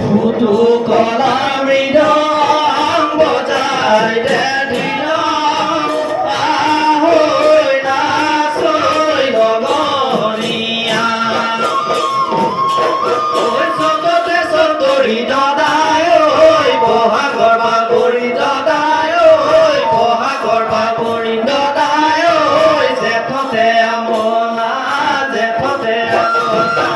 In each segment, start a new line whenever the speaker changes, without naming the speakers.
ফুটু কলা মৃদং বজাই দে ধিৰং আহৈ নাচৈ লগনীয়া ঐ চততে চতৰি দদাই ঐ বহাগৰ বাগৰি দদাই ঐ বহাগৰ বাগৰি দদাই ঐ জেঠতে আমনা জেঠতে আমনা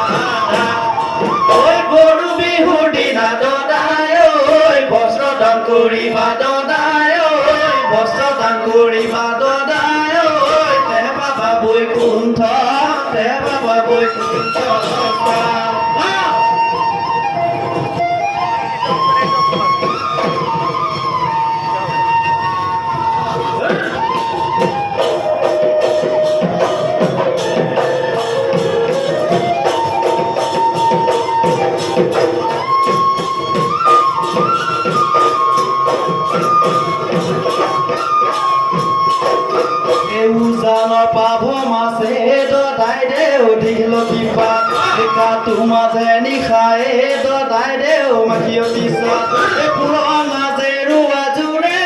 ঐ গৰু বিহুৰ দিনা দদাই ঐ বস্ত্ৰ দান কৰিবা দদাই ঐ বস্ত্ৰ দান কৰিবা দদাই ঐ তে বাবা বৈকুণ্ঠ তে বাবা বৈকুণ্ঠ উজানৰ পাভ মাছে দদাই দে দীঘলতি পাত কাটো মাজে নিশাই দদাই দে মাখিয়তী চাত ফুলৰ মাজে ৰোৱা জোৰে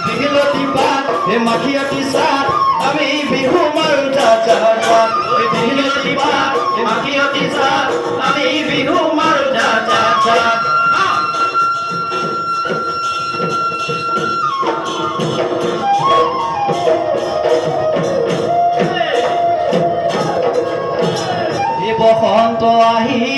দীঘলতি পাত মাখিয়তী চাত আমি বিহু মাৰো যা দীঘলতি পাত মাখিয়তী চাত আমি বিহু মাৰো যা বসন্ত আহি